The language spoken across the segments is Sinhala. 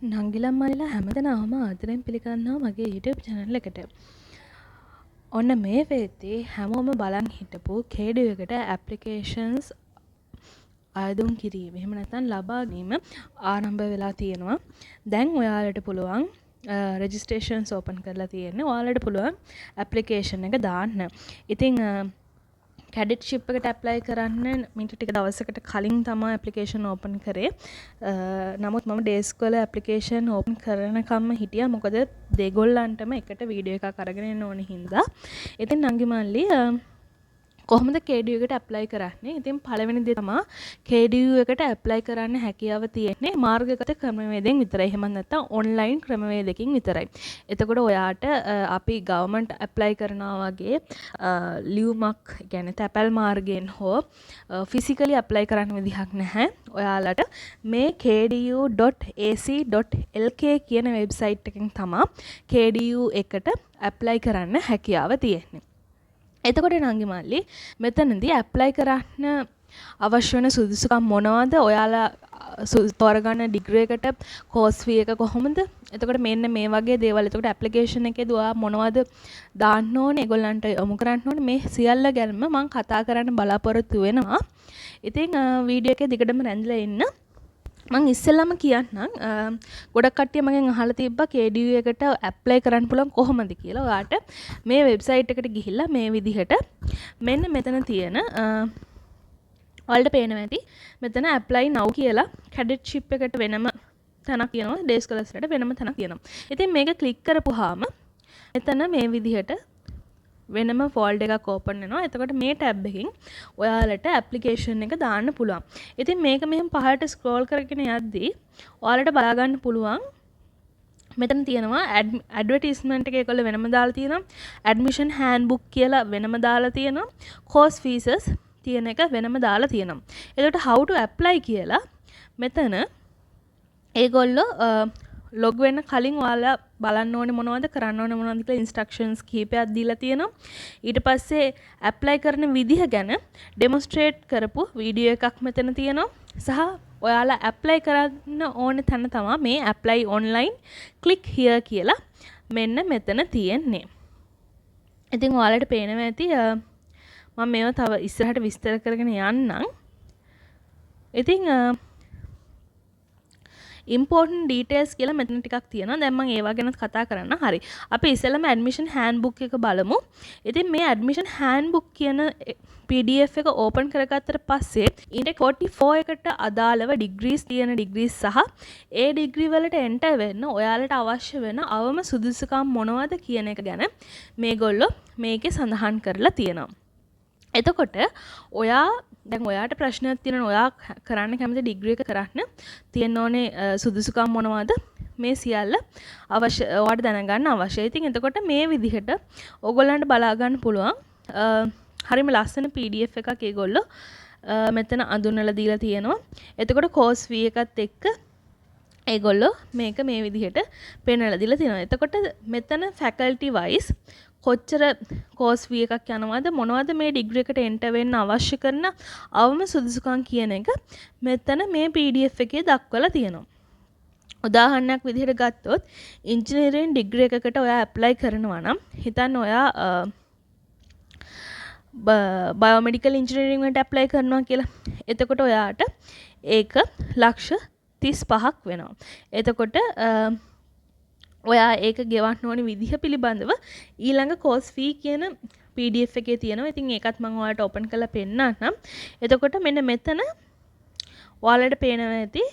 නංගිලා මල්ලිලා හැමදෙනාම ආදරෙන් පිළිගන්නවා මගේ YouTube channel එකට. ඔන්න මේ වෙද්දී හැමෝම බලන් හිටපු KDU එකට applications ආයදුම් කිරීම. එහෙම නැත්නම් ලබා ගැනීම ආරම්භ වෙලා තියෙනවා. දැන් ඔයාලට පුළුවන් registrations open කරලා තියෙන්නේ. ඔයාලට පුළුවන් application එක දාන්න. ඉතින් කැඩිට්ෂිප් එකට ඇප්ලයි කරන්න මිට ටික දවසකට කලින් තමයි ඇප්ලිකේෂන් ඕපන් කරේ. නමුත් මම ඩේස්ක් වල ඇප්ලිකේෂන් ඕපන් කරනකම්ම හිටියා. මොකද දෙගොල්ලන්ටම එකට වීඩියෝ එකක් අරගෙන එන්න ඕනේ හින්දා. ඉතින් නංගි මල්ලි කොහොමද KDU එකට ඇප්ලයි කරන්නේ? ඉතින් පළවෙනි දේ තමයි KDU එකට ඇප්ලයි කරන්න හැකියාව තියෙන්නේ මාර්ගගත ක්‍රමවේදයෙන් විතරයි. එහෙම නැත්නම් ඔන්ලයින් ක්‍රමවේදකින් විතරයි. එතකොට ඔයාට අපි ගවර්න්මන්ට් ඇප්ලයි කරනවා වගේ ලියුමක් කියන්නේ තැපැල් මාර්ගයෙන් හෝ ෆිසිකලි ඇප්ලයි කරන්න විදිහක් නැහැ. ඔයාලට මේ kdu.ac.lk කියන වෙබ්සයිට් එකෙන් තමයි KDU එකට ඇප්ලයි කරන්න හැකියාව තියෙන්නේ. එතකොට නංගි මල්ලි මෙතනදී ඇප්ලයි කරන්න අවශ්‍ය වෙන සුදුසුකම් මොනවද? ඔයාලා තෝරගන්න ඩිග්‍රී එකට කෝස් ෆී එක කොහොමද? එතකොට මෙන්න මේ වගේ දේවල්. එතකොට ඇප්ලිකේෂන් එකේදී ඔයා මොනවද දාන්න ඕනේ? ඒගොල්ලන්ට යොමු කරන්න ඕනේ. මේ සියල්ල ගැනම මම කතා කරන්න බලාපොරොත්තු වෙනවා. ඉතින් වීඩියෝ එකේ දිගටම රැඳිලා ඉන්න. මං ඉස්සෙල්ලාම කියන්නම් ගොඩක් කට්ටිය මගෙන් අහලා තිබ්බා KDU එකට ඇප්ලයි කරන්න පුළුවන් කොහොමද කියලා. ඔයාට මේ වෙබ්සයිට් එකට ගිහිල්ලා මේ විදිහට මෙන්න මෙතන තියෙන ඔයාලට පේනවා ඇති මෙතන apply now කියලා කැඩිට්ෂිප් එකට වෙනම තැනක් තියෙනවා. ඩේ ස්කෝලර්ස්ලට වෙනම තැනක් තියෙනවා. ඉතින් මේක ක්ලික් කරපුවාම මෙතන මේ විදිහට වෙනම ෆෝල්ඩර් එකක් ඕපන් වෙනවා. එතකොට මේ ටැබ් එකකින් ඔයාලට ඇප්ලිකේෂන් එක දාන්න පුළුවන්. ඉතින් මේක මෙහෙම පහළට ස්ක්‍රෝල් කරගෙන යද්දී ඔයාලට බලා ගන්න පුළුවන් මෙතන තියෙනවා ඇඩ්වර්ටයිස්මන්ට් එක ඒකවල වෙනම දාලා තියෙනවා. ඇඩ්මිෂන් හෑන්ඩ්බුක් කියලා වෙනම දාලා තියෙනවා. කෝස් ෆීසස් තියෙන එක වෙනම දාලා තියෙනවා. එතකොට how to apply කියලා මෙතන ඒගොල්ලෝ ලොග් වෙන්න කලින් ඔයාලා බලන්න ඕනේ මොනවද කරන්න ඕනේ මොනවද කියලා ඉන්ස්ට්‍රක්ෂන්ස් කීපයක් දීලා තියෙනවා. ඊට පස්සේ ඇප්ලයි කරන විදිහ ගැන ඩෙමොන්ස්ට්‍රේට් කරපු වීඩියෝ එකක් මෙතන තියෙනවා. සහ ඔයාලා ඇප්ලයි කරන්න ඕනේ තැන තමයි මේ ඇප්ලයි ඔන්ලයින් ක්ලික් here කියලා මෙන්න මෙතන තියෙන්නේ. ඉතින් ඔයාලට පේනවා ඇති මම මේවා තව ඉස්සරහට විස්තර කරගෙන යන්නම්. ඉතින් important details කියලා මෙතන ටිකක් තියෙනවා. දැන් මම ඒවා ගැන කතා කරන්න. හරි. අපි ඉස්සෙල්ලාම admission handbook එක බලමු. ඉතින් මේ admission handbook කියන PDF එක open කරගත්තට පස්සේ intake 44 එකට අදාළව degrees තියෙන degrees සහ ඒ degree වලට enter වෙන්න ඔයාලට අවශ්‍ය වෙන අවම සුදුසුකම් මොනවද කියන එක ගැන මේගොල්ලෝ මේකේ සඳහන් කරලා තියෙනවා. එතකොට දැන් ඔයාට ප්‍රශ්නයක් තියෙනවා ඔයා කරන්න කැමති ඩිග්‍රී එක කරන්න තියෙන ඕනේ සුදුසුකම් මොනවද මේ සියල්ල අවශ්‍ය ඔයාට දැනගන්න අවශ්‍යයි. ඉතින් එතකොට මේ විදිහට ඕගොල්ලන්ට බලා ගන්න පුළුවන් හරිම ලස්සන PDF එකක් ඒගොල්ලෝ මෙතන අඳුනලා දීලා තියෙනවා. එතකොට කෝස් ෆී එකත් එක්ක ඒගොල්ලෝ මේක මේ විදිහට පෙන්නලා දීලා තියෙනවා. එතකොට මෙතන faculty wise කොච්චර කෝස් ෆී එකක් යනවාද මොනවද මේ ඩිග්‍රී එකට එන්ටර් වෙන්න අවශ්‍ය කරන අවම සුදුසුකම් කියන එක මෙතන මේ PDF එකේ දක්වලා තියෙනවා. උදාහරණයක් විදිහට ගත්තොත් ඉන්ජිනියරින් ඩිග්‍රී එකකට ඔයා ඇප්ලයි කරනවා නම් හිතන්න ඔයා බයෝමෙඩිකල් ඉන්ජිනියරින් වලට ඇප්ලයි කරනවා කියලා. එතකොට ඔයාට ඒක $35,000ක් වෙනවා. එතකොට ඔයා ඒක ගෙවන්න ඕනේ විදිහ පිළිබඳව ඊළඟ කෝස් ෆී කියන PDF එකේ තියෙනවා. ඉතින් ඒකත් මම ඔයාලට ඕපන් කරලා පෙන්නන්නම්. එතකොට මෙන්න මෙතන ඔයාලට පේනවා ඇති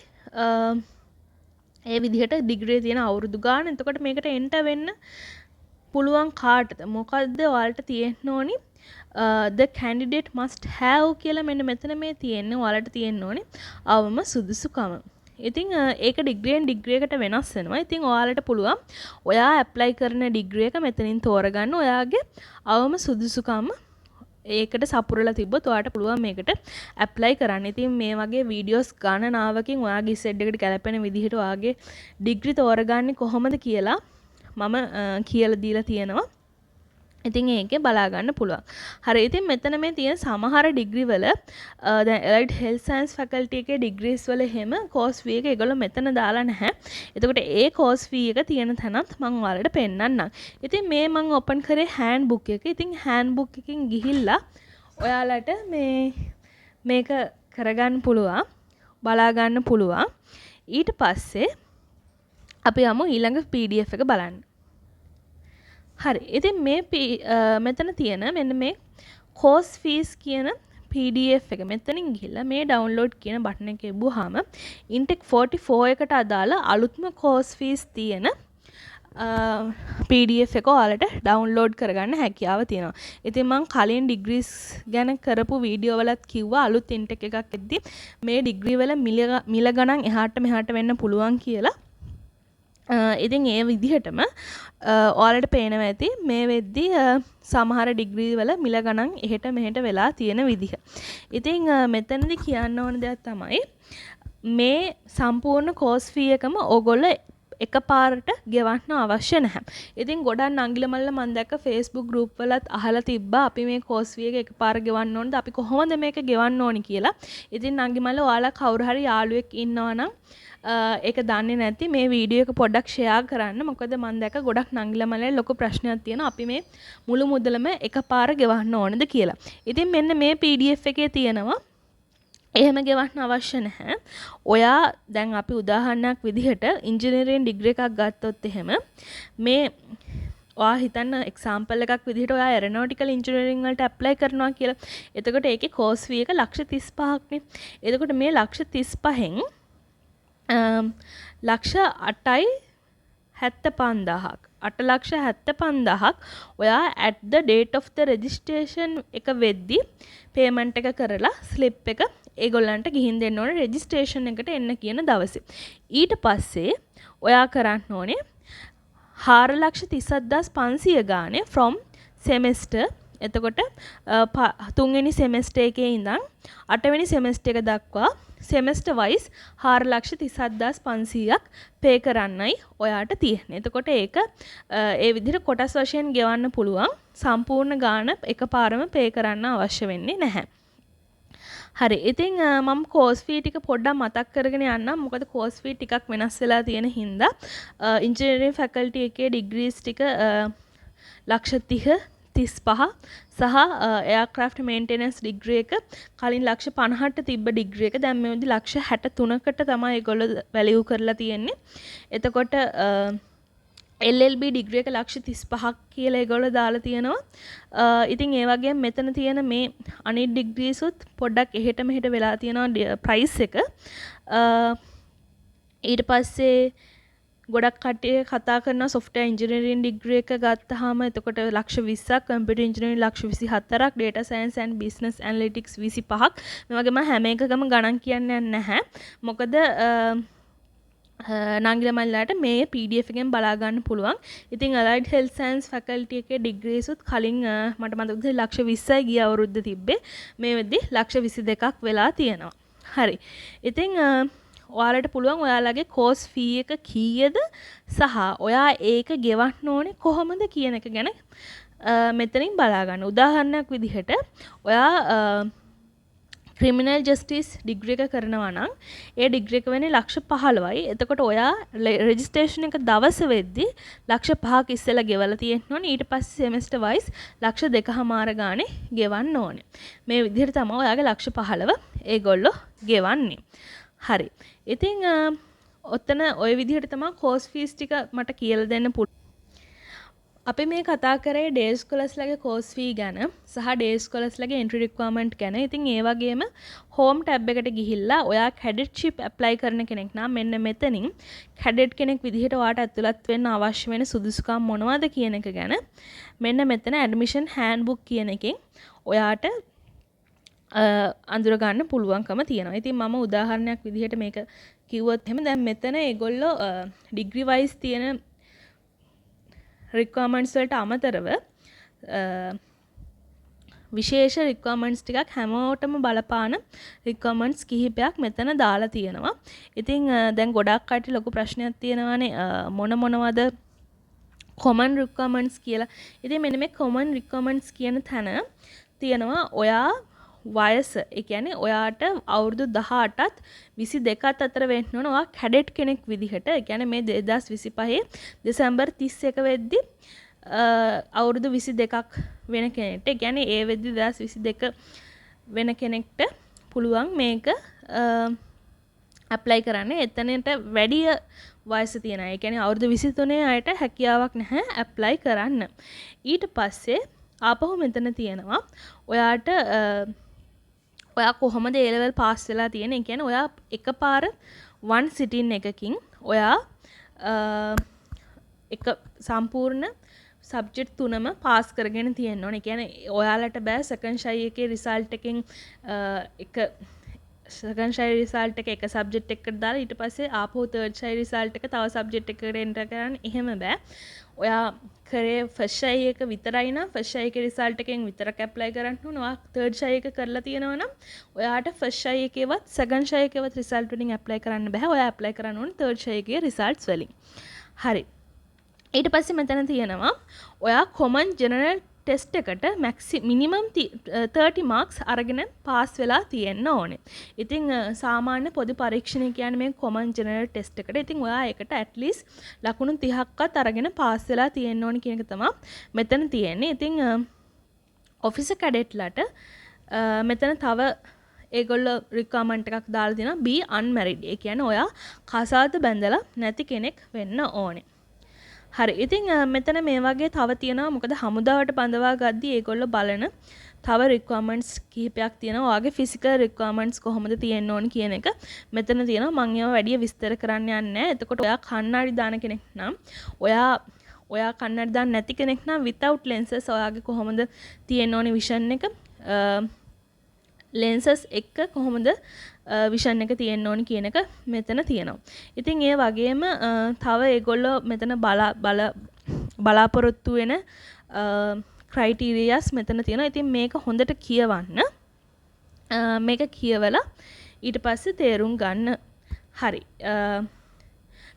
ඒ විදිහට ඩිග්‍රී තියෙන අවුරුදු ගාන. එතකොට මේකට එන්ටර් වෙන්න පුළුවන් කාටද මොකද්ද ඔයාලට තියෙන්න ඕනි the candidate must have කියලා මෙන්න මෙතන මේ තියෙන්නේ ඔයාලට තියෙන්න ඕනේ අවම සුදුසුකම. ඉතින් ඒක ඩිග්‍රියෙන් ඩිග්‍රී එකට වෙනස් වෙනවා. ඉතින් ඔයාලට පුළුවන් ඔයා ඇප්ලයි කරන ඩිග්‍රී එක මෙතනින් තෝරගන්න ඔයාගේ අවම සුදුසුකම් ඒකට සපුරලා තිබ්බොත් ඔයාට පුළුවන් මේකට ඇප්ලයි කරන්න. ඉතින් මේ වගේ වීඩියෝස් ගණනාවකින් ඔයාගේ සෙඩ් එකට ගැලපෙන විදිහට ඔයාගේ ඩිග්‍රී තෝරගන්නේ කොහොමද කියලා මම කියලා දීලා තියෙනවා. ඉතින් ඒකේ බලා ගන්න පුළුවන්. හරි. ඉතින් මෙතන මේ තියෙන සමහර ඩිග්‍රී වල දැන් එලයිට් හෙල්ත් සයන්ස් ෆැකල්ටි එකේ ඩිග්‍රීස් වල එහෙම කෝස් ෆී එක ඒගොල්ලෝ මෙතන දාලා නැහැ. එතකොට ඒ කෝස් ෆී එක තියෙන තැනත් මම ඔයාලට පෙන්නන්නම්. ඉතින් මේ මම ඕපන් කරේ හෑන්ඩ් බුක් එක. ඉතින් හෑන්ඩ් බුක් එකකින් ගිහිල්ලා ඔයාලට මේක කරගන්න පුළුවන්. බලා ගන්න පුළුවන්. ඊට පස්සේ අපි යමු ඊළඟ PDF එක බලන්න. හරි. ඉතින් මේ මෙතන තියෙන මෙන්න මේ course fees කියන PDF එක මෙතනින් ගිහිල්ලා මේ download කියන බටන් එක එබුවාම intake 44 එකට අදාළ අලුත්ම course fees තියෙන PDF එක ඔයාලට download කරගන්න හැකියාව තියෙනවා. ඉතින් මම කලින් degrees ගැන කරපු වීඩියෝ වලත් කිව්වා අලුත් intake එකක් එද්දි මේ degree වල මිල ගණන් එහාට මෙහාට වෙන්න පුළුවන් කියලා. ඉතින් ඒ විදිහටම ඔයාලට පේනවා ඇති මේ වෙද්දි සමහර ඩිග්‍රී වල මිල ගණන් එහෙට මෙහෙට වෙලා තියෙන විදිහ. ඉතින් මෙතනදී කියන්න ඕන දෙයක් තමයි මේ සම්පූර්ණ කෝස් ෆී එකම ඕගොල්ලෝ එකපාරට ගෙවන්න අවශ්‍ය නැහැ. ඉතින් ගොඩක් නංගිල මල්ල මම දැක්ක Facebook group වලත් අහලා තිබ්බා අපි මේ කෝස් ෆී එක එකපාර ගෙවන්න ඕනද අපි කොහොමද මේක ගෙවන්න ඕනි කියලා. ඉතින් නංගි මල්ල ඔයාලා කවුරු හරි යාළුවෙක් ඉන්නවා නම් ඒක දන්නේ නැති මේ වීඩියෝ එක පොඩ්ඩක් ෂෙයා කරන්න. මොකද මම දැක්ක ගොඩක් නංගිලා මලේ ලොකු ප්‍රශ්නයක් තියෙනවා. අපි මේ මුළු මුදලම එකපාර ගෙවන්න ඕනද කියලා. ඉතින් මෙන්න මේ PDF එකේ තියෙනවා එහෙම ගෙවන්න අවශ්‍ය නැහැ. ඔයා දැන් අපි උදාහරණයක් විදිහට ඉංජිනේරින් ඩිග්‍රී එකක් ගත්තොත් එහෙම මේ ඔයා හිතන්න එක්සැම්පල් එකක් විදිහට ඔයා ඇරොනොටිකල් ඉංජිනේරින් වලට ඇප්ලයි කරනවා කියලා. එතකොට ඒකේ කෝස් ෆී එක 135ක් නේ. එතකොට මේ 135න් ලක්ෂ 8.75ක් 8,75,000ක් ඔයා at the date of the registration එක වෙද්දි payment එක කරලා slip එක ඒගොල්ලන්ට ගිහින් දෙන්න ඕනේ registration එකට එන්න කියන දවසේ. ඊට පස්සේ ඔයා කරන්න ඕනේ 4,37,500 ගානේ from semester. එතකොට තුන්වෙනි semester එකේ ඉඳන් 8 වෙනි semester එක දක්වා semester wise 4,37,500ක් pay කරන්නයි ඔයාට තියෙන්නේ. එතකොට ඒක ඒ විදිහට කොටස් වශයෙන් ගෙවන්න පුළුවන්. සම්පූර්ණ ගාණ එකපාරම pay කරන්න අවශ්‍ය වෙන්නේ නැහැ. හරි. ඉතින් මම course fee ටික පොඩ්ඩක් මතක් කරගෙන යන්නම්. මොකද course fee ටිකක් වෙනස් වෙලා තියෙන හින්දා engineering faculty එකේ degrees ටික 1,30,35 සහ aircraft maintenance degree එක කලින් 150ට තිබ්බ degree එක දැන් මේ වෙද්දි 163කට තමයි ඒගොල්ලෝ value කරලා තියෙන්නේ. එතකොට LLB degree එක 135ක් කියලා ඒගොල්ලෝ දාලා තියෙනවා. ඉතින් ඒ වගේම මෙතන තියෙන මේ අනිත් degrees උත් පොඩ්ඩක් එහෙට මෙහෙට වෙලා තියෙනවා price එක. ඊට පස්සේ ගොඩක් කට්ටිය කතා කරන software engineering degree එක ගත්තාම එතකොට 120ක් computer engineering 124ක් data science and business analytics 25ක් මේ වගේම හැම එකකම ගණන් කියන්නේ නැහැ. මොකද නංගිල මල්ලාට මේ PDF එකෙන් බලා ගන්න පුළුවන්. ඉතින් allied health science faculty එකේ degrees උත් කලින් මට මතකද 120යි ගිය අවුරුද්ද තිබ්බේ. මේ වෙද්දි 122ක් වෙලා තියෙනවා. හරි. ඉතින් ඔයාලට පුළුවන් ඔයාලගේ course fee එක කීයද සහ ඔයා ඒක ගෙවන්න ඕනේ කොහොමද කියන එක ගැන මෙතනින් බලා ගන්න. උදාහරණයක් විදිහට ඔයා criminal justice degree එක කරනවා නම් ඒ degree එක වෙන්නේ 115යි. එතකොට ඔයා registration එක දවස වෙද්දි 105ක් ඉස්සෙල්ලා ගෙවලා තියෙන්න ඕනේ. ඊට පස්සේ semester wise 2.5 ගානේ ගෙවන්න ඕනේ. මේ විදිහට තමයි ඔයාගේ 115 ඒගොල්ලෝ ගෙවන්නේ. හරි. ඉතින් ඔතන ওই විදිහට තමයි course fees ටික මට කියලා දෙන්න පුළුවන්. අපි මේ කතා කරේ day scholars ලගේ course fee ගැන සහ day scholars ලගේ entry requirement ගැන. ඉතින් ඒ වගේම home tab එකට ගිහිල්ලා ඔයා cadetship apply කරන කෙනෙක් නම් මෙන්න මෙතනින් cadet කෙනෙක් විදිහට ඔයාට ඇතුළත් වෙන්න අවශ්‍ය වෙන සුදුසුකම් මොනවද කියන එක ගැන මෙන්න මෙතන admission handbook කියන එකෙන් ඔයාට අඳුර ගන්න පුළුවන්කම තියෙනවා. ඉතින් මම උදාහරණයක් විදිහට මේක කිව්වොත් එහෙම දැන් මෙතන ඒගොල්ලෝ degree wise තියෙන requirements වලට අමතරව විශේෂ requirements ටිකක් හැමෝටම බලපාන requirements කිහිපයක් මෙතන දාලා තියෙනවා. ඉතින් දැන් ගොඩක් කට්ටිය ලොකු ප්‍රශ්නයක් තියෙනවානේ මොනවද common requirements කියලා. ඉතින් මෙන්න මේ common requirements කියන තැන තියෙනවා ඔයා වයස, ඒ කියන්නේ ඔයාට අවුරුදු 18ත් 22ත් අතර වෙන්න ඕන. ඔයා කැඩට් කෙනෙක් විදිහට. ඒ කියන්නේ මේ 2025 දෙසැම්බර් 31 වෙද්දි අවුරුදු 22ක් වෙන කෙනෙක්ට, ඒ කියන්නේ ඒ වෙද්දි 2022 වෙන කෙනෙක්ට පුළුවන් මේක ඇප්ලයි කරන්න. එතනට වැඩි වයස තියෙන අය, ඒ කියන්නේ අවුරුදු 23 අයට හැකියාවක් නැහැ ඇප්ලයි කරන්න. ඊට පස්සේ ආපහු මෙතන තියෙනවා ඔයාට ඔයා කොහොමද A level පාස් වෙලා තියෙන්නේ? ඒ කියන්නේ ඔයා එකපාර one sitting එකකින් ඔයා එක සම්පූර්ණ සබ්ජෙක්ට් තුනම පාස් කරගෙන තියෙන්න ඕනේ. ඒ කියන්නේ ඔයාලට බෑ සෙකන්ඩ් ෂයි එකේ රිසල්ට් එකෙන් එක සෙකන්ඩ් ෂයි රිසල්ට් එක සබ්ජෙක්ට් එකකට දාලා ඊට පස්සේ ආපහු තර්ඩ් ෂයි රිසල්ට් එක තව සබ්ජෙක්ට් එකකට එන්ටර් කරන්න එහෙම බෑ. ඔයා කරේ ෆස්ට් ෂයි එක විතරයි නම් ෆස්ට් ෂයි එකේ රිසල්ට් එකෙන් විතරක් ඇප්ලයි කරන්න ඕන. ඔයා තර්ඩ් ෂයි එක කරලා තියෙනවා නම් ඔයාට ෆස්ට් ෂයි එකේවත් සෙකන්ඩ් ෂයි එකේවත් රිසල්ට් වලින් ඇප්ලයි කරන්න බෑ. ඔයා ඇප්ලයි කරන්න ඕන තර්ඩ් ෂයි එකේ රිසල්ට්ස් වලින්. හරි. ඊට පස්සේ මෙතන තියෙනවා ඔයා කොමන් ජෙනරල් ටෙස්ට් එකට මිනිමම් 30 මාක්ස් අරගෙන පාස් වෙලා තියෙන්න ඕනේ. ඉතින් සාමාන්‍ය පොදු පරීක්ෂණය කියන්නේ මේ කොමන් ජෙනරල් ටෙස්ට් එකට. ඉතින් ඔයා ඒකට ඇට්ලීස්ට් ලකුණු 30ක්වත් අරගෙන පාස් වෙලා තියෙන්න ඕනේ කියන එක තමයි මෙතන තියෙන්නේ. ඉතින් ඔෆිසර් කැඩෙට්ලාට මෙතන තව ඒගොල්ලෝ රික්වයර්මන්ට් එකක් දාලා දෙනවා be unmarried. ඒ කියන්නේ ඔයා කසාද බැඳලා නැති කෙනෙක් වෙන්න ඕනේ. හරි. ඉතින් මෙතන මේ වගේ තව තියෙනවා. මොකද හමුදාවට බඳවා ගද්දී ඒගොල්ලෝ බලන තව රික්වයර්මන්ට්ස් කිහිපයක් තියෙනවා. ඔයාගේ ෆිසිකල් රික්වයර්මන්ට්ස් කොහොමද තියෙන්න ඕන කියන එක මෙතන තියෙනවා. මම ඒවා වැඩි විස්තර කරන්න යන්නේ නැහැ. එතකොට ඔයා කණ්ණාඩි දාන කෙනෙක් නම් ඔයා කණ්ණාඩි දාන්න නැති කෙනෙක් නම් without lenses ඔයාගේ කොහොමද තියෙන්න ඕනේ විෂන් එක lenses එක කොහොමද විෂන් එක තියෙන්න ඕනි කියන එක මෙතන තියෙනවා. ඉතින් ඒ වගේම තව ඒගොල්ලෝ මෙතන බලාපොරොත්තු වෙන ක්‍රයිටීරියාස් මෙතන තියෙනවා. ඉතින් මේක හොඳට කියවන්න. මේක කියවලා ඊට පස්සේ තේරුම් ගන්න. හරි.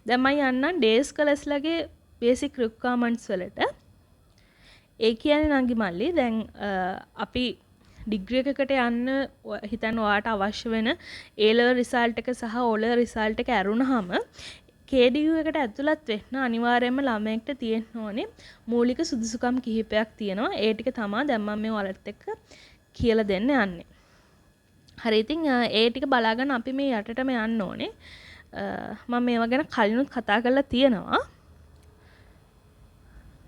දැන් මම යන්නම් ඩේ ස්කලර්ස්ලාගේ බේසික් රික්වයර්මන්ට්ස් වලට. ඒ කියන්නේ නංගි මල්ලි දැන් අපි ඩිග්‍රී එකකට යන්න හිතන්න ඔයාට අවශ්‍ය වෙන A level result එක සහ O level result එක ඇරුණාම KDU එකට ඇතුළත් වෙන්න අනිවාර්යයෙන්ම ළමයෙක්ට තියෙන්න ඕනේ මූලික සුදුසුකම් කිහිපයක් තියෙනවා. ඒ ටික තමයි දැන් මම මේ ඔයාලත් එක්ක කියලා දෙන්න යන්නේ. හරි. ඉතින් ඒ ටික බලාගෙන අපි මේ යටටම යන්න ඕනේ. මම මේවා ගැන කලිනුත් කතා කරලා තියෙනවා.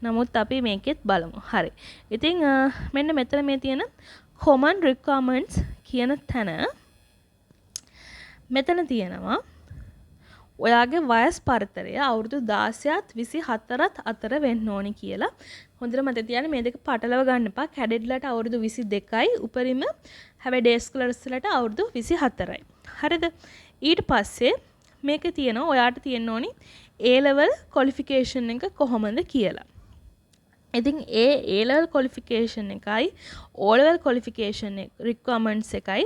නමුත් අපි මේකෙත් බලමු. හරි. ඉතින් මෙන්න මෙතන මේ තියෙන common requirements කියන තැන මෙතන තියෙනවා ඔයාගේ වයස් පරතරය අවුරුදු 16ත් 24ත් අතර වෙන්න ඕනි කියලා. හොඳට මතක තියාගන්න මේ දෙක පටලව ගන්න එපා. කැඩෙට්ලාට අවුරුදු 22යි උපරිම හැබැයි ඩේ ස්කලර්ස්ලාට අවුරුදු 24යි. හරිද? ඊට පස්සේ මේකේ තියෙනවා ඔයාට තියෙන්න ඕනි A level qualification එක කොහොමද කියලා. ඉතින් A level qualification එකයි O level qualification requirements එකයි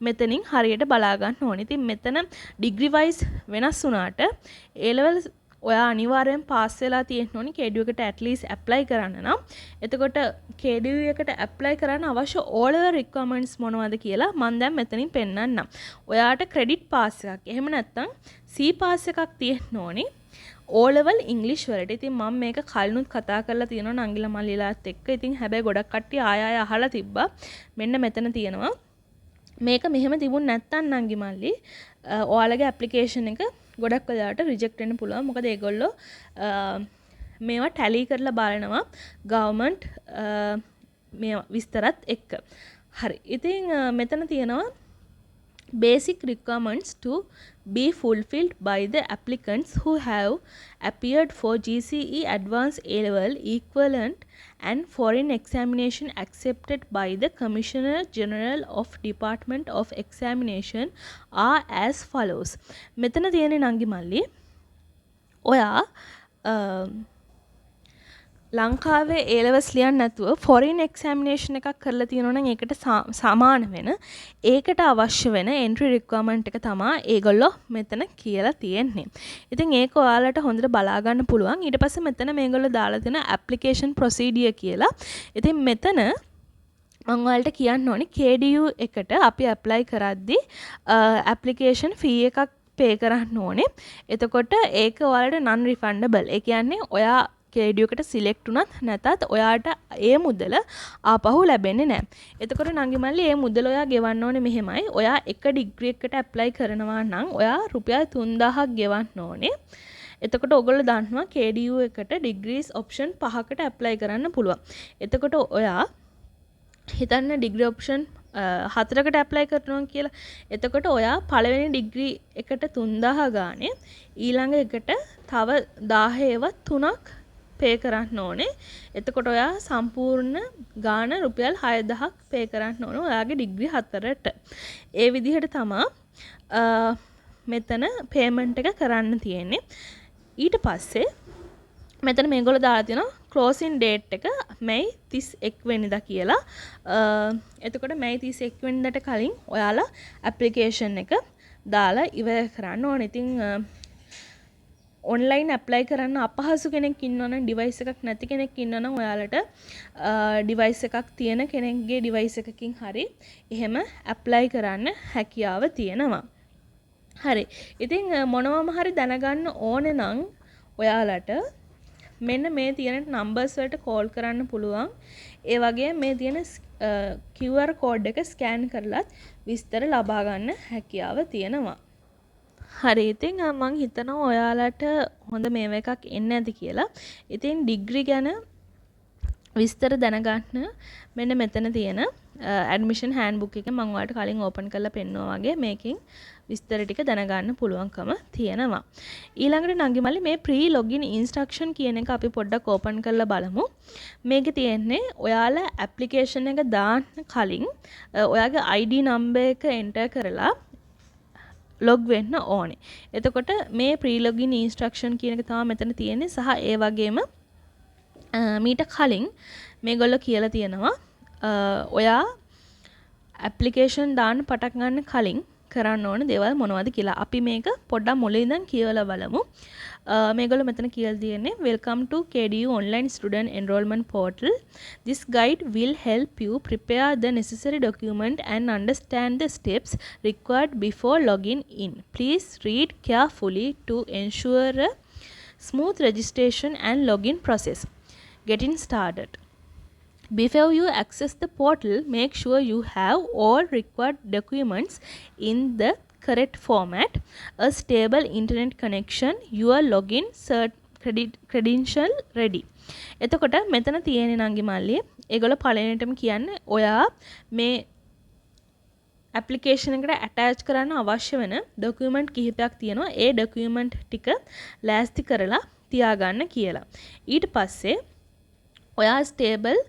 මෙතනින් හරියට බලා ගන්න ඕනේ. ඉතින් මෙතන degree wise වෙනස් වුණාට A level ඔයා අනිවාර්යෙන් පාස් වෙලා තියෙන්න ඕනේ KDU එකට at least apply කරන්න නම්. එතකොට KDU එකට apply කරන්න අවශ්‍ය O level requirements මොනවද කියලා මම දැන් මෙතනින් පෙන්නන්නම්. ඔයාට credit pass එකක් එහෙම නැත්නම් C pass එකක් තියෙන්න ඕනේ. O level English වලට. ඉතින් මම මේක කලිනුත් කතා කරලා තියෙනවා නංගිලා මල්ලිලාත් එක්ක. ඉතින් හැබැයි ගොඩක් කට්ටිය ආය අහලා තිබ්බා. මෙන්න මෙතන තියෙනවා. මේක මෙහෙම තිබුණ නැත්තම් නංගි මල්ලි ඔයාලගේ ඇප්ලිකේෂන් එක ගොඩක් වෙලාවට රිජෙක්ට් වෙන්න පුළුවන්. මොකද ඒගොල්ලෝ මේවා ටැලි කරලා බලනවා ගවර්න්මන්ට් මේ විස්තරත් එක්ක. හරි. ඉතින් මෙතන තියෙනවා basic requirements to be fulfilled by the applicants who have appeared for GCE Advanced A-Level equivalent and foreign examination accepted by the Commissioner General of Department of Examination are as follows. මෙතන තියෙන නංගි මල්ලි ඔයා ලංකාවේ A-levels ලියන්න නැතුව ෆොරින් එක්සැමිනේෂන් එකක් කරලා තියෙනවා නම් ඒකට සමාන වෙන ඒකට අවශ්‍ය වෙන එන්ට්‍රි රික්වයර්මන්ට් එක තමයි ඒගොල්ලෝ මෙතන කියලා තියෙන්නේ. ඉතින් ඒක ඔයාලට හොඳට බලා ගන්න පුළුවන්. ඊට පස්සේ මෙතන මේගොල්ලෝ දාලා තියෙන ඇප්ලිකේෂන් ප්‍රොසීඩියර් කියලා. ඉතින් මෙතන මම ඔයාලට කියන්න ඕනේ KDU එකට අපි ඇප්ලයි කරද්දී ඇප්ලිකේෂන් ෆී එකක් පේ කරන්න ඕනේ. එතකොට ඒක ඔයාලට non refundable. ඒ කියන්නේ ඔයා KDU එකට සිලෙක්ට් වුණත් නැතත් ඔයාට ඒ මුදල ආපහු ලැබෙන්නේ නැහැ. එතකොට නංගි මල්ලි ඒ මුදල ඔයා ගෙවන්න ඕනේ මෙහෙමයි. ඔයා එක ඩිග්‍රී එකකට ඇප්ලයි කරනවා නම් ඔයා රුපියල් 3000ක් ගෙවන්න ඕනේ. එතකොට ඔයගොල්ලෝ දන්නවා KDU එකට ඩිග්‍රීස් ඔප්ෂන් 5කට ඇප්ලයි කරන්න පුළුවන්. එතකොට ඔයා හිතන්න ඩිග්‍රී ඔප්ෂන් 4කට ඇප්ලයි කරනවා කියලා. එතකොට ඔයා පළවෙනි ඩිග්‍රී එකට 3000 ගානේ ඊළඟ එකට තව 1000ව 3ක් පේ කරන්න ඕනේ. එතකොට ඔයා සම්පූර්ණ ගාන රුපියල් 6000ක් පේ කරන්න ඕනේ ඔයාගේ ඩිග්‍රී 4ට. ඒ විදිහට තමයි මෙතන පේමන්ට් එක කරන්න තියෙන්නේ. ඊට පස්සේ මෙතන මේගොල්ලෝ දාලා තියෙනවා ක්ලෝසින් ඩේට් එක මැයි 31 වෙනිදා කියලා. එතකොට මැයි 31 වෙනිදාට කලින් ඔයාලා ඇප්ලිකේෂන් එක දාලා ඉවර කරන්න ඕනේ. ඉතින් ඔන්ලයින් ඇප්ලයි කරන්න අපහසු කෙනෙක් ඉන්නවනම් ඩිවයිස් එකක් නැති කෙනෙක් ඉන්නවනම් ඔයාලට ඩිවයිස් එකක් තියෙන කෙනෙක්ගේ ඩිවයිස් එකකින් හරි එහෙම ඇප්ලයි කරන්න හැකියාව තියෙනවා. හරි. ඉතින් මොනවම හරි දැනගන්න ඕනේ නම් ඔයාලට මෙන්න මේ තියෙන නම්බර්ස් වලට කෝල් කරන්න පුළුවන්. ඒ වගේ මේ තියෙන QR කෝඩ් එක ස්කෑන් කරලත් විස්තර ලබා ගන්න හැකියාව තියෙනවා. හරි. ඉතින් මම හිතනවා ඔයාලට හොඳ මේව එකක් එන්න ඇති කියලා. ඉතින් ඩිග්‍රී ගැන විස්තර දැනගන්න මෙන්න මෙතන තියෙන ඇඩ්මිෂන් හෑන්ඩ්බුක් එක මම ඔයාලට කලින් ඕපන් කරලා පෙන්නුවා වගේ මේකෙන් විස්තර ටික දැනගන්න පුළුවන්කම තියෙනවා. ඊළඟට නංගි මල්ලි මේ ප්‍රී ලොගින් ඉන්ස්ට්‍රක්ෂන් කියන එක අපි පොඩ්ඩක් ඕපන් කරලා බලමු. මේකේ තියෙන්නේ ඔයාලා ඇප්ලිකේෂන් එක දාන්න කලින් ඔයාගේ ID නම්බර් එක එන්ටර් කරලා ලොග් වෙන්න ඕනේ. එතකොට මේ ප්‍රී ලොගින් ඉන්ස්ට්‍රක්ෂන් කියන එක තමයි මෙතන තියෙන්නේ සහ ඒ වගේම මීට කලින් මේගොල්ලෝ කියලා තියෙනවා ඔයා ඇප්ලිකේෂන් දාන්න පටන් ගන්න කලින් කරන්න ඕන දේවල් මොනවද කියලා. අපි මේක පොඩ්ඩක් මුලින් ඉඳන් කියවලා බලමු. මේගොල්ලෝ මෙතන කියලා තියෙන්නේ welcome to KDU online student enrollment portal. This guide will help you prepare the necessary document and understand the steps required before logging in. Please read carefully to ensure a smooth registration and login process. Getting started. Before you access the portal, make sure you have all required documents in the correct format, a stable internet connection, your login credential ready. එතකොට මෙතන තියෙන නංගි මල්ලි ඒගොල්ලෝ පළවෙනිටම කියන්නේ ඔයා මේ ඇප්ලිකේෂන් එකට ඇටච් කරන්න අවශ්‍ය වෙන ડોකියුමන්ට් කිහිපයක් තියෙනවා. ඒ ડોකියුමන්ට් ටික ලෑස්ති කරලා තියාගන්න කියලා. ඊට පස්සේ ඔයා ස්ටේබල්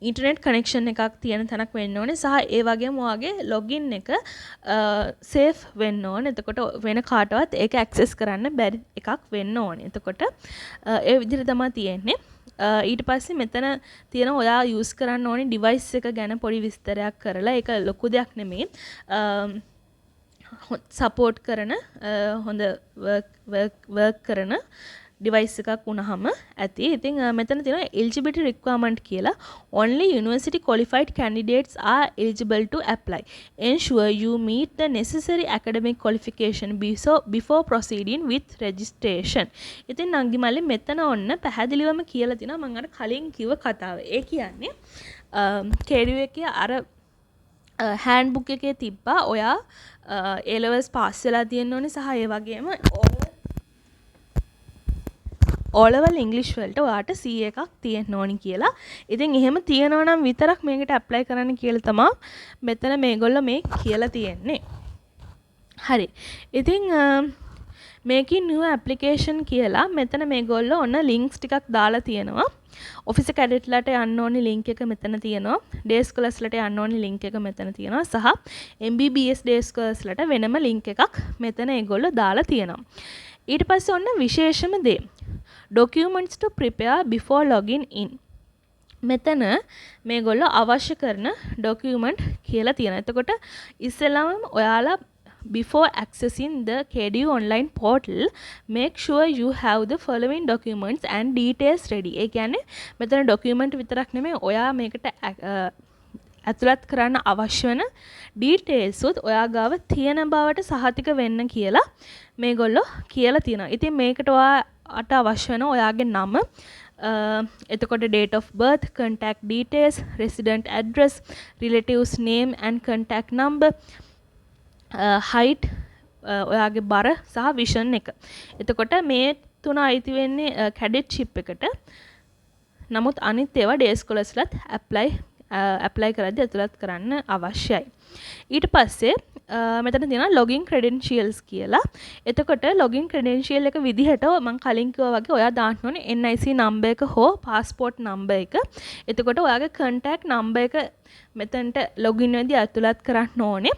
ඉන්ටර්නෙට් කනෙක්ෂන් එකක් තියෙන තැනක් වෙන්න ඕනේ සහ ඒ වගේම ඔයාගේ ලොගින් එක සේෆ් වෙන්න ඕනේ. එතකොට වෙන කාටවත් ඒක ඇක්සස් කරන්න බැරි එකක් වෙන්න ඕනේ. එතකොට ඒ විදිහට තමයි තියෙන්නේ. ඊට පස්සේ මෙතන තියෙන ඔයා යූස් කරන්න ඕනේ ඩිවයිස් එක ගැන පොඩි විස්තරයක් කරලා ඒක ලොකු දෙයක් නෙමෙයි. සපෝට් කරන හොඳ වර්ක් කරන ඩිවයිස් එකක් වුණාම ඇති. ඉතින් මෙතන තියෙනවා eligibility requirement කියලා. Only university qualified candidates are eligible to apply. Ensure you meet the necessary academic qualification before proceeding with registration. ඉතින් නංගි මල්ලි මෙතන ඔන්න පැහැදිලිවම කියලා තිනවා මම අර කලින් කිව්ව කතාව. ඒ කියන්නේ KDU එකේ අර හෑන්ඩ්බුක් එකේ තිබ්බා ඔයා A levels පාස් වෙලා තියෙන්න ඕනේ සහ ඒ වගේම O-level English වලට ඔයාට C එකක් තියෙන්න ඕනි කියලා. ඉතින් එහෙම තියෙනවා නම් විතරක් මේකට ඇප්ලයි කරන්න කියලා තමයි මෙතන මේගොල්ලෝ මේ කියලා තියෙන්නේ. හරි. ඉතින් මේකින් new application කියලා මෙතන මේගොල්ලෝ ඔන්න links ටිකක් දාලා තියෙනවා. ඔෆිස් කැඩට්ලාට යන්න ඕනි link එක මෙතන තියෙනවා. day scholars ලට යන්න ඕනි link එක මෙතන තියෙනවා සහ MBBS day scholars ලට වෙනම link එකක් මෙතන ඒගොල්ලෝ දාලා තියෙනවා. ඊට පස්සේ ඔන්න විශේෂම දේ documents to prepare before logging in. මෙතන මේගොල්ලෝ අවශ්‍ය කරන document කියලා තියෙනවා. එතකොට ඉස්සෙල්ලාම ඔයාලා before accessing the KDU online portal, make sure you have the following documents and details ready. ඒ කියන්නේ මෙතන document විතරක් නෙමෙයි ඔයා මේකට ඇතුළත් කරන්න අවශ්‍ය වෙන details උත් ඔයා ගාව තියෙන බවට සහතික වෙන්න කියලා මේගොල්ලෝ කියලා තියෙනවා. ඉතින් මේකට ඔයාට අවශ්‍ය වෙන ඔයාගේ නම එතකොට date of birth, contact details, resident address, relatives name and contact number, height, ඔයාගේ බර සහ vision එක. එතකොට මේ තුන අයිති වෙන්නේ cadetship එකට. නමුත් අනිත් ඒවා day scholars-ලත් apply කරද්දී ඇතුළත් කරන්න අවශ්‍යයි. ඊට පස්සේ මෙතන තියෙනවා login credentials කියලා. එතකොට login credential එක විදිහට මම කලින් කිව්වා වගේ ඔයා දාන්න ඕනේ NIC number එක හෝ passport number එක. එතකොට ඔයාගේ contact number එක මෙතනට login වෙද්දී ඇතුළත් කරන්න ඕනේ.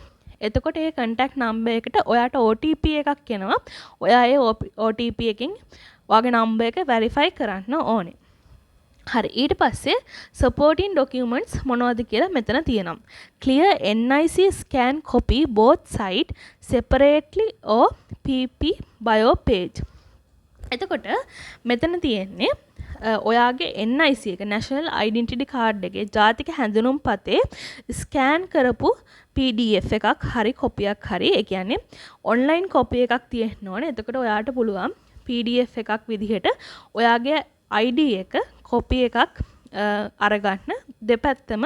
එතකොට ඒ contact number එකට ඔයාට OTP එකක් එනවා. ඔයා ඒ OTP එකෙන් ඔයාගේ number එක verify කරන්න ඕනේ. හරි ඊට පස්සේ supporting documents මොනවද කියලා මෙතන තියෙනවා. Clear NIC scan copy both side separately or PP bio page. එතකොට මෙතන තියෙන්නේ ඔයාගේ NIC එක National Identity Card එකේ ජාතික හැඳුනුම් පතේ ස්කෑන් කරපු PDF එකක් හරි කොපියක් හරි ඒ කියන්නේ ඔන්ලයින් කොපි එකක් තියෙන්න ඕනේ. එතකොට ඔයාට පුළුවන් PDF එකක් විදිහට ඔයාගේ ID එක කොපි එකක් අරගන්න දෙපැත්තම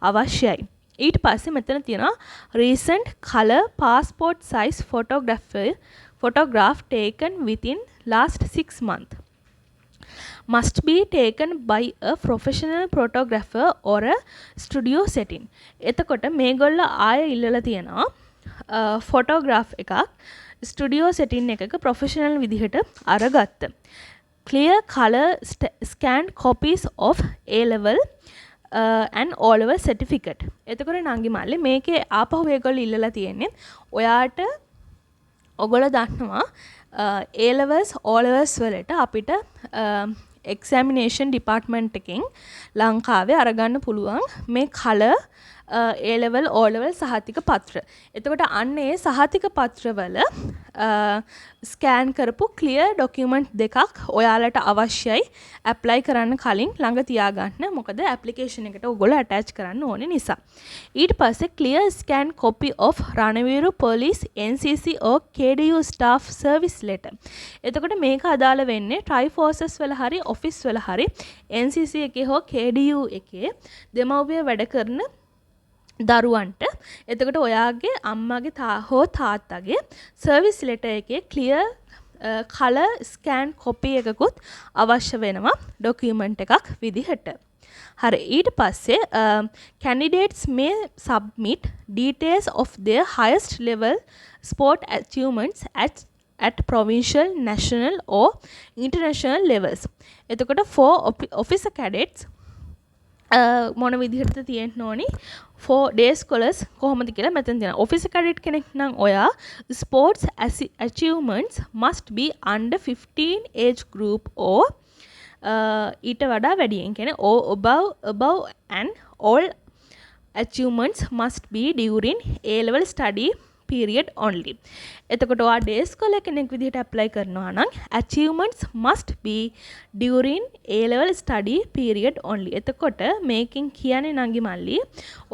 අවශ්‍යයි. ඊට පස්සේ මෙතන තියෙනවා recent color passport size photograph taken within last 6 months. Must be taken by a professional photographer or a studio setting. එතකොට මේගොල්ලෝ ආය ඉල්ලලා තියෙනවා photograph එකක් studio setting එකක professional විදිහට අරගත්ත. Clear color scanned copies of A-level and O-level certificate. එතකොට නංගි මල්ලි මේකේ ආපහු ඒගොල්ලෝ ඉල්ලලා තියෙන්නේ ඔයාට ඔයගොල්ලෝ දන්නවා A-levels O-levels වලට අපිට examination department එකෙන් ලංකාවේ අරගන්න පුළුවන් මේ color A-level O-level සහතික පත්‍ර. එතකොට අන්න ඒ සහතික පත්‍රවල ස්කෑන් කරපු clear document දෙකක් ඔයාලට අවශ්‍යයි apply කරන්න කලින් ළඟ තියාගන්න. මොකද application එකට ඔයගොල්ලෝ attach කරන්න ඕනේ නිසා. ඊට පස්සේ clear scan copy of රණවීරු police NCC or KDU staff service letter. එතකොට මේක අදාළ වෙන්නේ tri forces වල හරි office වල හරි NCC එකේ හෝ KDU එකේ දෙමව්පිය වැඩ කරන දරුවන්ට. එතකොට ඔයාගේ අම්මගේ හෝ තාත්තගේ සර්විස් ලෙටර් එකේ ක්ලියර් කලර් ස්කෑන් කොපි එකකුත් අවශ්‍ය වෙනවා ඩොකියුමන්ට් එකක් විදිහට. හරි ඊට පස්සේ candidates may submit details of their highest level sport achievements at provincial, national or international levels. එතකොට for officer cadets මොන විදිහටද තියෙන්න ඕනි for day scholars කොහොමද කියලා මෙතන තියෙනවා. officer cadet කෙනෙක් නම් ඔයා sports achievements must be under 15 age group or ඊට වඩා වැඩියෙන් කියන්නේ or above and all achievements must be during A level study period only. එතකොට ඔයා day scholar කෙනෙක් විදිහට apply කරනවා නම් achievements must be during A level study period only. එතකොට මේකෙන් කියන්නේ නංගි මල්ලි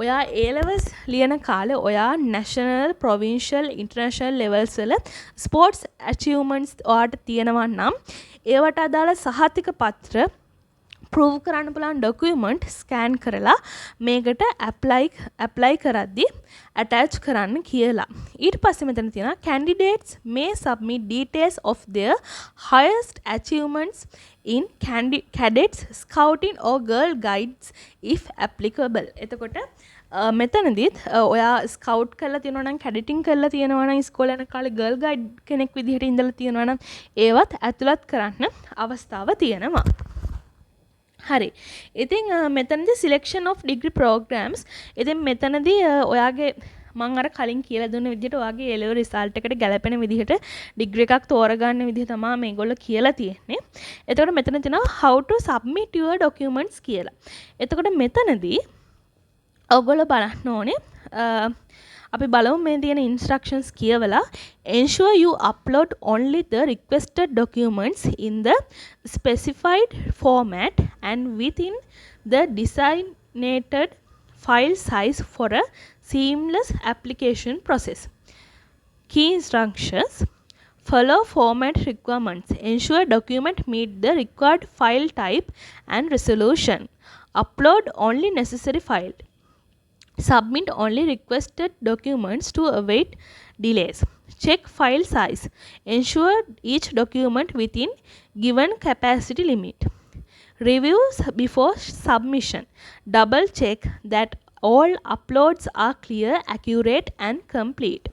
ඔයා A levels ලියන කාලේ ඔයා national, provincial, international levels වල sports achievements ඔයාට තියෙනවා නම් ඒවට අදාළ සහතික පත්‍ර prove කරන්න පුළුවන් document scan කරලා මේකට apply කරද්දී attach කරන්න කියලා. ඊට පස්සේ මෙතන තියෙනවා candidates may submit details of their highest achievements in cadets scouting or girl guides if applicable. එතකොට මෙතනදිත් ඔයා ස්කවුට් කරලා තියෙනවා නම් කැඩටින් කරලා තියෙනවා නම් ඉස්කෝලේ යන කාලේ ගර්ල් ගයිඩ් කෙනෙක් විදිහට ඉඳලා තියෙනවා නම් ඒවත් ඇතුළත් කරන්න අවස්ථාව තියෙනවා. හරි. ඉතින් මෙතනදී selection of degree programs. ඉතින් මෙතනදී ඔයාගේ මම අර කලින් කියලා දුන්න විදිහට ඔයාගේ A level result එකට ගැලපෙන විදිහට ඩිග්‍රී එකක් තෝරගන්න විදිහ තමයි මේගොල්ලෝ කියලා තියෙන්නේ. එතකොට මෙතන තියෙනවා how to submit your documents කියලා. එතකොට මෙතනදී ඔයගොල්ලෝ බලන්න ඕනේ අපි බලමු මේ තියෙන instructions කියවලා ensure you upload only the requested documents in the specified format and within the designated file size for a seamless application process. Key instructions: follow format requirements. Ensure document meet the required file type and resolution. Upload only necessary file. Submit only requested documents to avoid delays. Check file size. Ensure each document within given capacity limit. Reviews before submission. Double check that all uploads are clear, accurate and complete.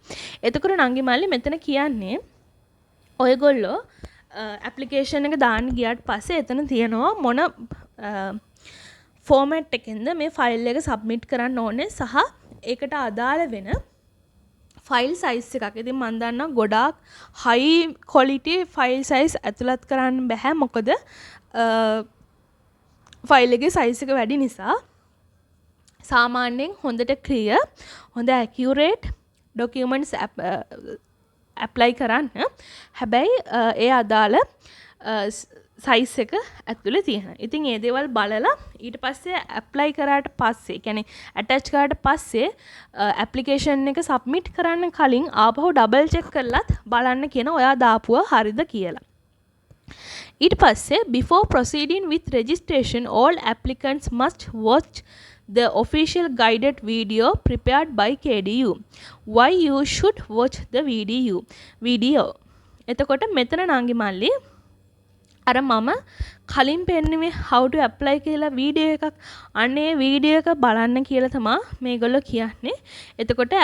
එතකොට නංගි මල්ලි මෙතන කියන්නේ ඔයගොල්ලෝ ඇප්ලිකේෂන් එක දාන්න ගියාට පස්සේ එතන තියෙනවා මොන ෆෝමැට් එකෙන්ද මේ ෆයිල් එක සබ්මිට් කරන්න ඕනේ සහ ඒකට අදාළ වෙන ෆයිල් සයිස් එකක්. ඉතින් මම දන්නවා ගොඩාක් හයි ක්වොලිටි ෆයිල් සයිස් ඇතුළත් කරන්න බෑ මොකද ෆයිල් එකේ සයිස් එක වැඩි නිසා. සාමාන්‍යයෙන් හොඳට ක්ලියර් හොඳ ඇකියුරේට් ඩොකියුමන්ට්ස් ඇප්ලයි කරන්න. හැබැයි ඒ අදාළ සයිස් එක ඇතුලේ තියෙනවා. ඉතින් ඒ දේවල් බලලා ඊට පස්සේ ඇප්ලයි කරාට පස්සේ කියන්නේ ඇටච් කරාට පස්සේ ඇප්ලිකේෂන් එක සබ්මිට් කරන්න කලින් ආපහු ඩබල් චෙක් කරලත් බලන්න කියන ඔයා දාපුවා හරිද කියලා. ඊට පස්සේ before proceeding with registration all applicants must watch the official guided video prepared by KDU. Why you should watch the video. එතකොට මෙතන නංගි මල්ලි අර මම කලින් පෙන්නුවේ how to apply කියලා වීඩියෝ එකක්. අනේ වීඩියෝ එක බලන්න කියලා තමයි මේගොල්ලෝ කියන්නේ. එතකොට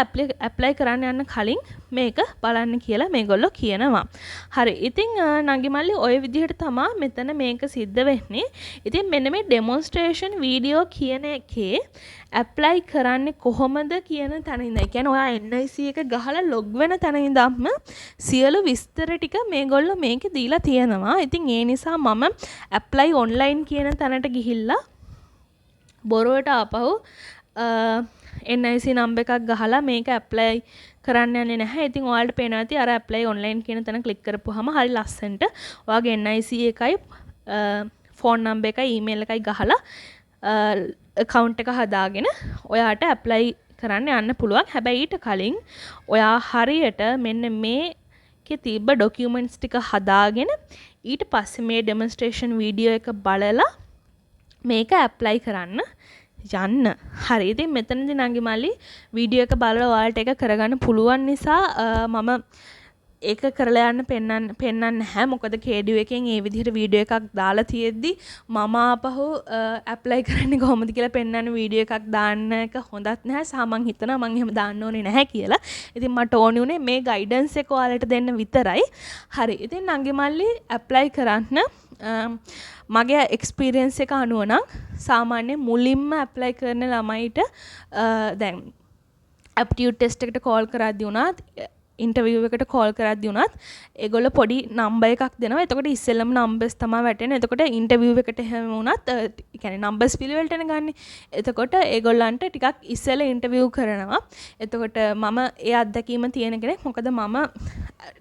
apply කරන්න යන්න කලින් මේක බලන්න කියලා මේගොල්ලෝ කියනවා. හරි. ඉතින් නංගි මල්ලි ওই විදිහට තමයි මෙතන මේක සිද්ධ වෙන්නේ. ඉතින් මෙන්න මේ demonstration වීඩියෝ කියන එකේ apply කරන්නේ කොහොමද කියන තැන ඉඳන්. ඒ කියන්නේ ඔයා NIC එක ගහලා log වෙන තැන ඉඳන්ම සියලු විස්තර ටික මේගොල්ලෝ මේකේ දීලා තියෙනවා. ඉතින් ඒ නිසා මම apply online කියන තැනට ගිහිල්ලා බොරුවට ආපහු NIC number එකක් ගහලා මේක apply කරන්න යන්නේ නැහැ. ඉතින් ඔයාලට පේනවා ඇති අර apply online කියන තැන click කරපුවාම හරි ලස්සනට ඔයාගේ NIC එකයි phone number එකයි email එකයි ගහලා account එක හදාගෙන ඔයාට apply කරන්න යන්න පුළුවන්. හැබැයි ඊට කලින් ඔයා හරියට මෙන්න මේකේ තිබ්බ documents ටික හදාගෙන ඊට පස්සේ මේ demonstration video එක බලලා මේක apply කරන්න යන්න. හරි. ඉතින් මෙතනදී නංගි මල්ලි වීඩියෝ එක බලලා ඔයාලට ඒක කරගන්න පුළුවන් නිසා මම ඒක කරලා යන්න පෙන්නන්නේ නැහැ. මොකද KDU එකෙන් මේ විදිහට වීඩියෝ එකක් දාලා තියෙද්දි මම ආපහු apply කරන්නේ කොහොමද කියලා පෙන්නන්න වීඩියෝ එකක් දාන්න එක හොඳත් නැහැ. සහ මං හිතනවා මං එහෙම දාන්න ඕනේ නැහැ කියලා. ඉතින් මට ඕනේ උනේ මේ ගයිඩන්ස් එක ඔයාලට දෙන්න විතරයි. හරි. ඉතින් නංගි මල්ලි apply කරන්න මගේ එක්ස්පීරියන්ස් එක අනුව නම් සාමාන්‍ය මුලින්ම apply කරන ළමයිට දැන් aptitude test එකට call කරද්දී උනත් interview එකට call කරද්දී උනත් ඒගොල්ලෝ පොඩි number එකක් දෙනවා. එතකොට ඉස්සෙල්ලම numbers තමයි වැටෙන්නේ. එතකොට interview එකට එහෙම වුණත් ඒ කියන්නේ numbers පිළිවෙලටනේ ගන්නෙ. එතකොට ඒගොල්ලන්ට ටිකක් ඉස්සෙල්ලා interview කරනවා. එතකොට මම ඒ අත්දැකීම තියෙන කෙනෙක්. මොකද මම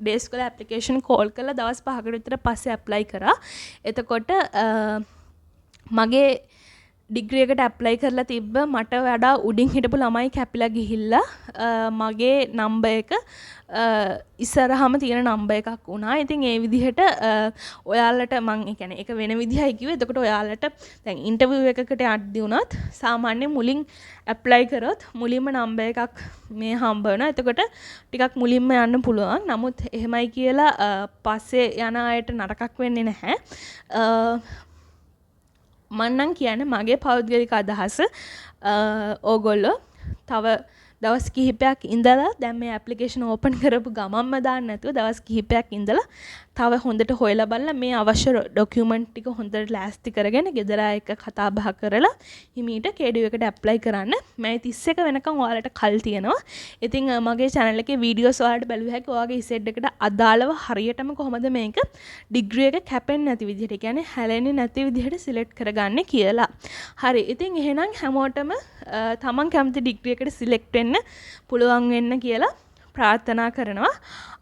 day school application call කරලා දවස් 5කට විතර පස්සේ apply කරා. එතකොට මගේ ඩිග්‍රී එකට ඇප්ලයි කරලා තිබ්බ මට වඩා උඩින් හිටපු ළමයි කැපිලා ගිහිල්ලා මගේ නම්බර් එක ඉස්සරහම තියෙන නම්බර් එකක් වුණා. ඉතින් ඒ විදිහට ඔයාලට මම ඒ කියන්නේ ඒක වෙන විදිහයි කිව්වේ. එතකොට ඔයාලට දැන් ඉන්ටර්විව් එකකට යද්දී වුණත් සාමාන්‍ය මුලින් ඇප්ලයි කරොත් මුලින්ම නම්බර් එකක් මේ හම්බ වෙනවා. එතකොට ටිකක් මුලින්ම යන්න පුළුවන්. නමුත් එහෙමයි කියලා පස්සේ යන අයට නරකක් වෙන්නේ නැහැ. මන්නම් කියන්නේ මගේ පෞද්ගලික අදහස ඕගොල්ලෝ තව දවස් කිහිපයක් ඉඳලා දැන් මේ ඇප්ලිකේෂන් ඕපන් කරපු ගමන්ම දාන්න නැතුව දවස් කිහිපයක් ඉඳලා තව හොඳට හොයලා බලලා මේ අවශ්‍ය ඩොකියුමන්ට් ටික හොඳට ලෑස්ති කරගෙන ගෙදර එක්ක කතා බහ කරලා හිමීට KDU එකට ඇප්ලයි කරන්න. මම 31 වෙනකන් ඔයාලට කල් තියෙනවා. ඉතින් මගේ channel එකේ වීඩියෝස් ඔයාලට බලුව හැකි ඔයාගේ ඉසෙඩ් එකට අදාළව හරියටම කොහොමද මේක ඩිග්‍රී එක කැපෙන්නේ නැති විදිහට, කියන්නේ හැලෙන්නේ නැති විදිහට සිලෙක්ට් කරගන්නේ කියලා. හරි. ඉතින් එහෙනම් හැමෝටම තමන් කැමති ඩිග්‍රී එකට සිලෙක්ට් වෙන්න පුළුවන් වෙන්න කියලා ප්‍රාර්ථනා කරනවා.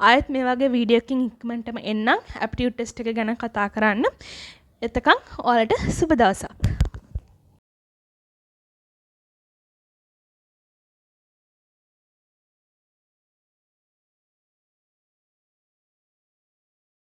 ආයෙත් මේ වගේ වීඩියෝ එකකින් ඉක්මනටම එන්නම් ඇප්ටිටියුඩ් ටෙස්ට් එක ගැන කතා කරන්න. එතකන් ඔයාලට සුබ දවසක්.